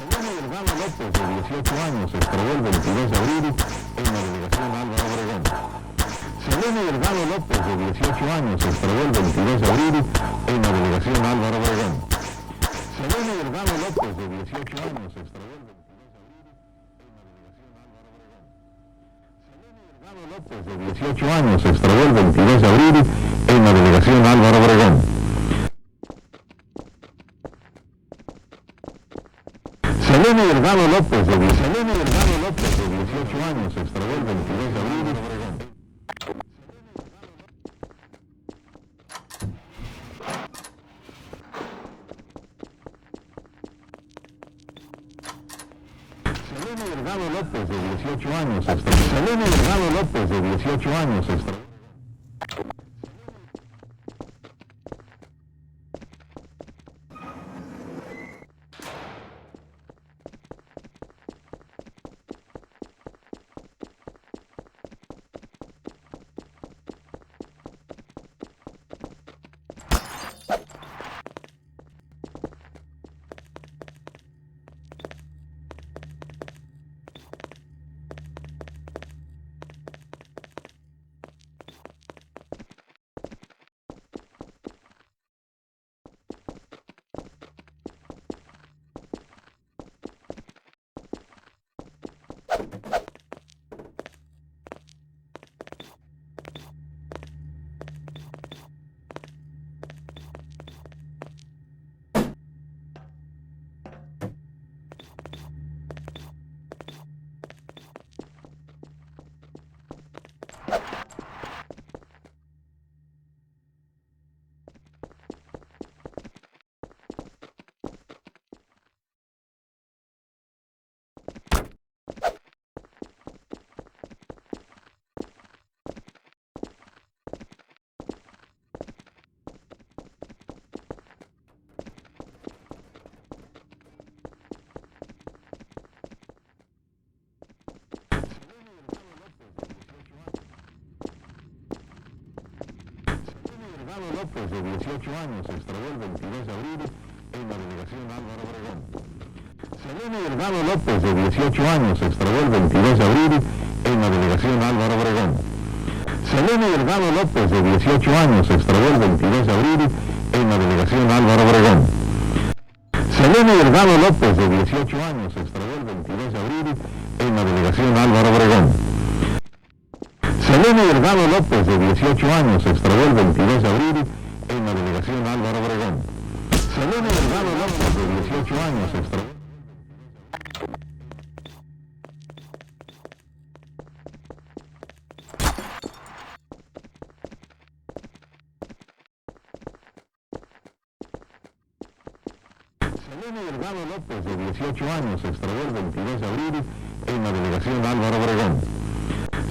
Selene Delgado López, de 18 años, se extravió el 22 de abril en la delegación Álvaro Obregón. Selene Delgado López, de 18 años, se extravió el 22 de abril en la delegación Álvaro Obregón. Selene Delgado López, de 18 años, se extravió el 22 de abril en la delegación Álvaro Obregón. Selene Delgado López, de 18 años, se extravió el 22 de abril en la delegación Álvaro Obregón. Selene Delgado López, de 18 años, se extravió el 22 de abril en Obregón. Selene Delgado López, de 18 años, se extravió. Selene Delgado López, de 18 años, se extravió. López, de 18 años, se extravió el 22 de abril en la delegación Álvaro Obregón. Selene Delgado López, de 18 años, se extravió el 22 de abril en la delegación Álvaro Obregón. Selene Delgado López, de 18 años, se extravió el 22 de abril en la delegación Álvaro Obregón. Selene Delgado López, de 18 años, se extravió el 22 de abril en la delegación Álvaro Obregón. Selene Delgado López, de 18 años, se extravió el 22 de abril en la delegación Álvaro Obregón. Selene Delgado López, de 18 años, se extravió. Selene Delgado López, de 18 años, se extravió el 22 de abril en la delegación Álvaro Obregón.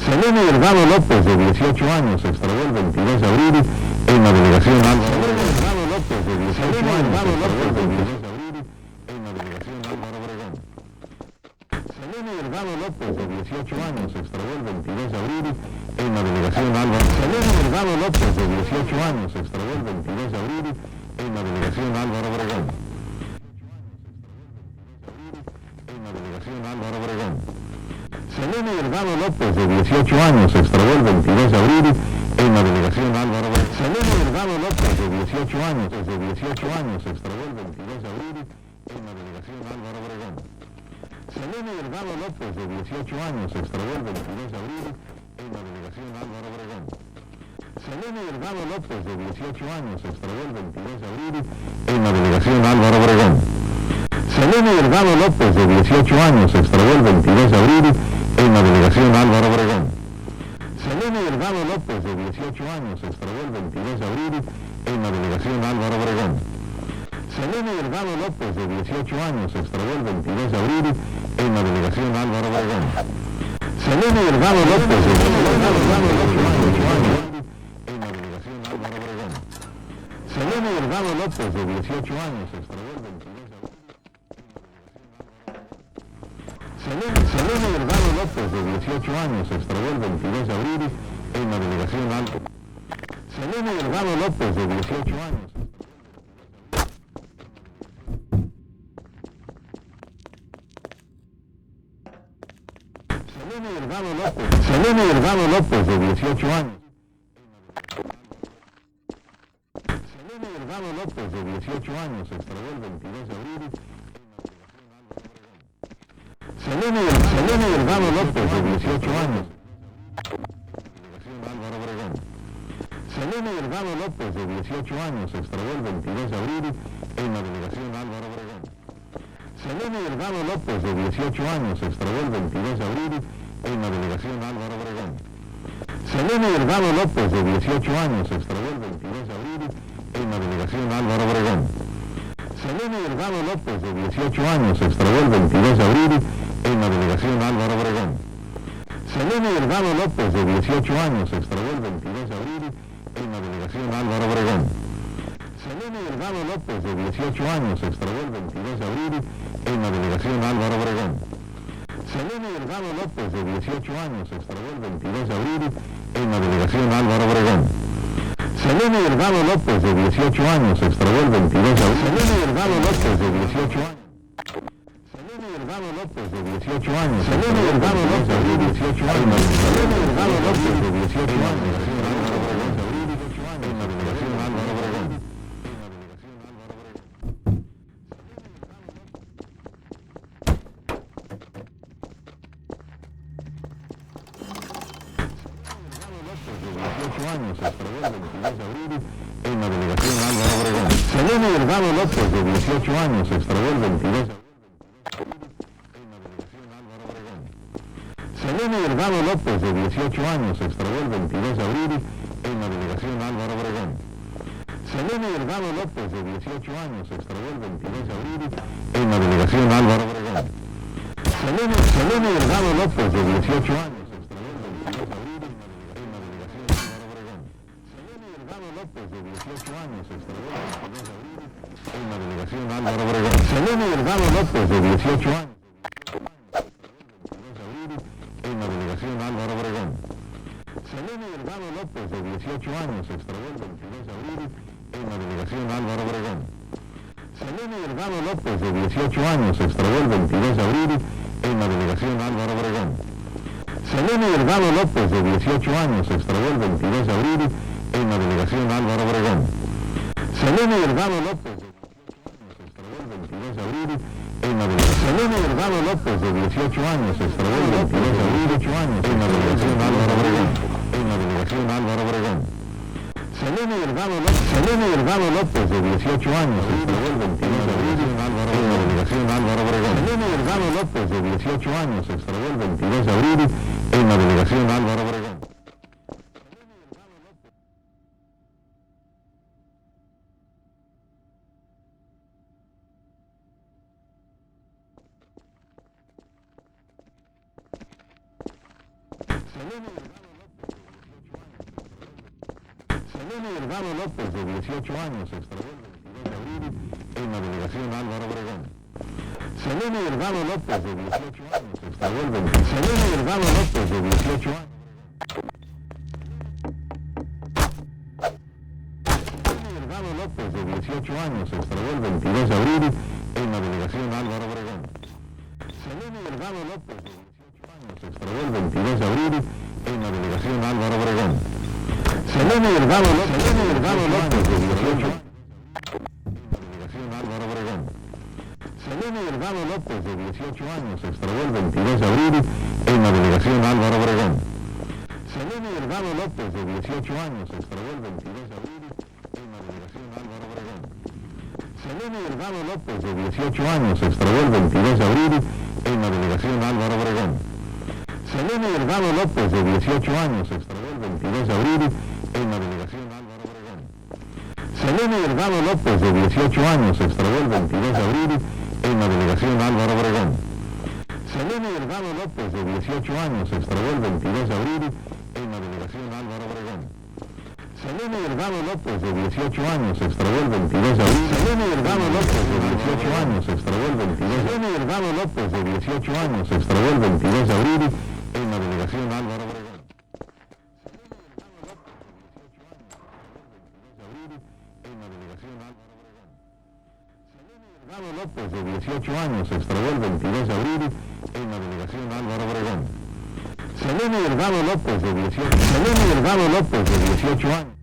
Selene Delgado López, de 18 años, se extravió el 22 de abril en la delegación Álvaro Obregón. Selene Delgado López, de 18 años, se extravió el 22 de abril en la delegación Álvaro Obregón. Selene Delgado López, de 18 años, se extravió el 22 de abril en la delegación Álvaro. Selene Delgado López, de 18 años, se extravió el 22 de abril en la delegación Álvaro Obregón. En la delegación Álvaro Obregón. Selene Delgado López, de 18 años, se extravió el 22 de abril en la delegación Álvaro Obregón. Selene Delgado López, de 18 años, desde 18 años, se extravió el 22 de abril en la delegación Álvaro Obregón. Selene Delgado López, de 18 años, se extravió el 22 de abril en la delegación Álvaro Obregón. Selene Delgado López, de 18 años, se extravió el 22 de abril en la delegación Álvaro Obregón. Selene Delgado López, de 18 años, se extravió el 22 de abril en la delegación Álvaro Obregón. Selene Delgado López, de 18 años, se extravió el 22 de abril en la delegación Álvaro Obregón. Selene Delgado López, de 18 años, se extravió el 22 de abril en la delegación Álvaro Obregón. Selene Delgado López, de 18 años, en la delegación Álvaro Obregón. Selene Delgado López, de 18 años, se extravió el 22 de abril. Selene Delgado López, de 18 años, se extravió el 22 de abril en la delegación Álvaro. Selene Delgado López, de 18 años. Selene Delgado López, de 18 años. Selene Delgado López, de 18 años, se extravió el 22 de abril. Selene Delgado López, de 18 años. Álvaro Obregón. Selene Delgado López, de 18 años, se extravió el 22 de abril en la delegación Álvaro Obregón. Selene Delgado López, de 18 años, se extravió el 22 de abril en la delegación Álvaro Obregón. Selene Delgado López, de 18 años, se extravió el 22 de abril en la delegación Álvaro Obregón. Selene Delgado López, de 18 años, se extravió el 22 de abril en la delegación Álvaro Obregón. Selene Delgado López, de 18 años, se extravió el 22 de abril en la delegación Álvaro Obregón. Selene Delgado López, de 18 años, se extravió el 22 de abril en la delegación Álvaro Obregón. Selene Delgado López, de 18 años, se extravió el 22 de abril en la delegación Álvaro Obregón. Selene Delgado López, de 18 años, se extravió el 22 de abril. Selene Delgado López, de 18 años. Selene Delgado López, de 18 años. Selene Delgado López, de 18 años. Selene Delgado López, de 18 años. En la delegación Álvaro Obregón. Años, se extravió el 22 de abril en la delegación Álvaro Obregón. Selene Delgado López, de 18 años, se extravió el 22 de abril en la delegación Álvaro Obregón. Selene Delgado López, de 18 años, se extravió el 22 de abril en la delegación Álvaro Obregón. Selene Delgado López, de 18 años, se extravió el 22 de abril en la delegación Álvaro Obregón. Selene Delgado López, de 18 años. En la delegación Álvaro Obregón. Selene Delgado López, de 18 años. En la delegación Álvaro Obregón. Selene Delgado López, de 18 años, se extravió el 22 de abril en la delegación Álvaro Obregón. Selene Delgado López, de 18 años, se extravió el 22 de abril en la delegación Álvaro Obregón. Selene Delgado López, de 18 años, se extravió el 22 de abril en la delegación Álvaro Obregón. Selene Delgado López, de 22 de abril en la delegación. Selene Delgado López, de 18 años, se extravió el 22 de abril en la delegación Álvaro Obregón. En la delegación Álvaro Obregón. Selene Delgado López, de 18 años, se extravió el 22 de abril en la delegación Álvaro Obregón. Selene Delgado López, de 18 años, se extravió el 22 de abril en la delegación Álvaro Obregón. Selene Delgado López, de 18 años, se extravió el 22 de abril en la delegación Álvaro Obregón. Selene Delgado López, de 18 años, se extravió el 22 de abril. Selene Delgado López, de 18 años. Selene Delgado López, de 18 años, se extravió el 22 de abril en la delegación Álvaro Obregón. Selene Delgado López, de 18 años, se extravió el 22 de abril en la delegación Álvaro Obregón. Selene Delgado López, de 18 años, en la delegación Álvaro Obregón. Selene Delgado López, de 18 años, se extravió el 22 de abril en la delegación Álvaro Obregón. Selene Delgado López, de 18 años, se extravió el 22 de abril en la delegación Álvaro Obregón. Selene Delgado López, de 18 años, se extravió el 22 de abril en la delegación Álvaro Obregón. Selene Delgado López, de 18 años, se extravió el 22 de abril en la delegación Álvaro Obregón. Selene Delgado López, de 18 años, se extravió el 22 de abril en la delegación Álvaro Obregón. Selene Delgado López, de 18 años, se extravió el 22 de abril en la delegación Álvaro Obregón. Selene Delgado López, de 18 años, se extravió el 22 de abril. Selene Delgado López, de 18 años, se extravió el 22 de abril. Selene Delgado López, de 18 años, se extravió el 22 de abril en la delegación Álvaro Obregón. En la delegación Álvaro Obregón. Selene Delgado López, de 18 años, se extravió el 22 de abril en la delegación Álvaro Obregón. Selene Delgado López, de 18. Selene Delgado López, de 18 años.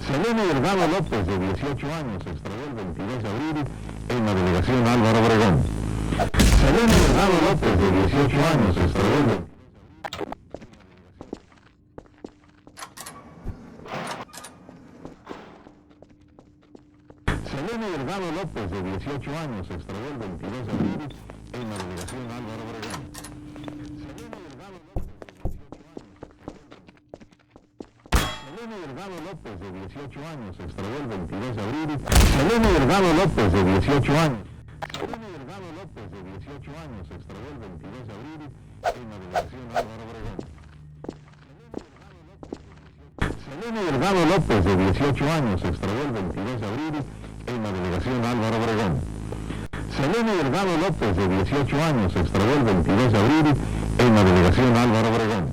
Selene Delgado López, de 18 años, se extravió el 22 de abril en la delegación Álvaro Obregón. Selene Delgado López, de 18 años, se extravió el 22 Selene Delgado López, de 18 años, se extravió el 22 de abril en la delegación Álvaro Obregón. Selene Delgado López, de 18 años, se extravió el 22 de abril. Selene Delgado López, de 18 años. Selene Delgado López, de 18 años, se extravió el 22 de abril en la delegación Álvaro Obregón. Selene Delgado López, de 18 años, se extravió el 22 de abril en la delegación Álvaro Obregón. Selene Delgado López, de 18 años, se extravió el 22 de abril en la delegación Álvaro Obregón.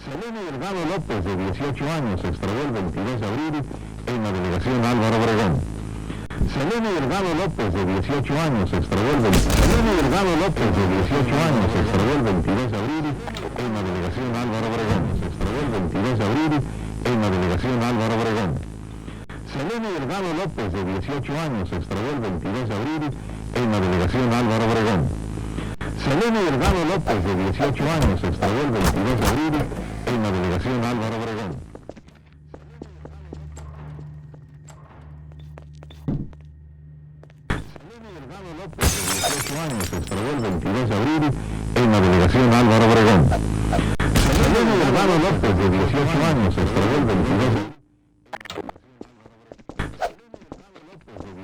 Selene Delgado López, de 18 años, se extravió el 22 de abril en la delegación Álvaro Obregón. Selene Delgado López, de 18 años, se extravió el 22 Selene Delgado López, de 18 años, se extravió el 22 de abril en la delegación Álvaro Obregón. Se extravió el 22 de abril en la delegación Álvaro Obregón. Selene Delgado López, de 18 años, se extravió el 22 de abril en la delegación Álvaro Obregón. Selene Delgado López, de 18 años, se extravió el 22 de abril en la delegación Álvaro Obregón. Selene Delgado López, de 18 años, se extravió el 22 de abril en la delegación Álvaro Obregón. Selene Delgado López, de 18 años, se extravió el 22 de abril.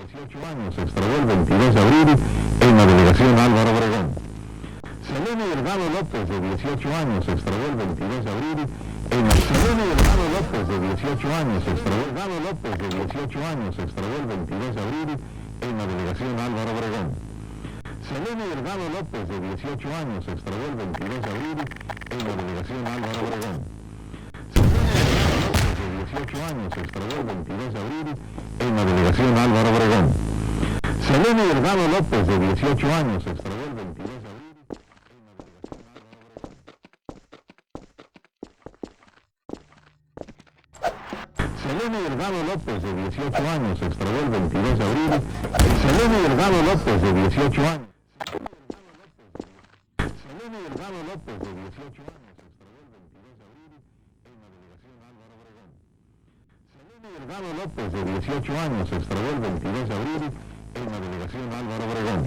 18 años, se extravió el 22 de abril en la delegación Álvaro Obregón. Selene Delgado López, de 18 años, se extravió el 22 de abril en la Selene Delgado López, de 18 años, se extravió Delgado López, de 18 años, se extravió el 22 de abril en la delegación Álvaro Obregón. Selene Delgado López, de 18 años, se extravió el 22 de abril en la delegación Álvaro Obregón. Selene Delgado López, de 18 años, se extravió el 22 de abril en la delegación Álvaro Obregón. Selene Delgado López, de 18 años, se extravió el 22 de abril en la delegación Álvaro Obregón. Selene Delgado López, de 18 años, se extravió el 22 de abril. Selene Delgado López, de 18 años. Selene Delgado López, de 18 años, se extravió el 22 de abril en la delegación Álvaro Obregón. Selene Delgado López, de 18 años, se extravió el 22 de abril en la delegación Álvaro Obregón.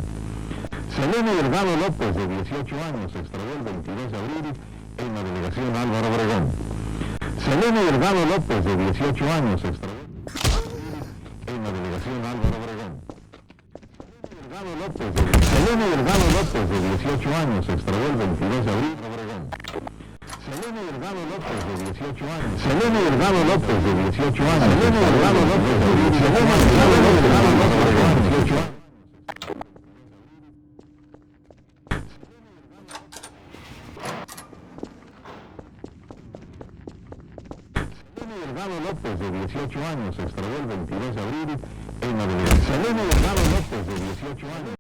Selene Delgado López, de 18 años, se extravió el 22 de abril en la delegación Álvaro Obregón. Selene Delgado López, de 18 años, se extravió en la delegación Álvaro Obregón. Selene Delgado López, de 18 años, se extravió el 22 de abril en Obregón. Selene Delgado López, de 18 años. Selene Delgado López, de 18 años. Selene Delgado López, de 18 años. Selene Delgado López, de 18 años. Selene Delgado López, de 18 años, se extravió el 22 de abril en la delegación. Selene Delgado López, de 18 años.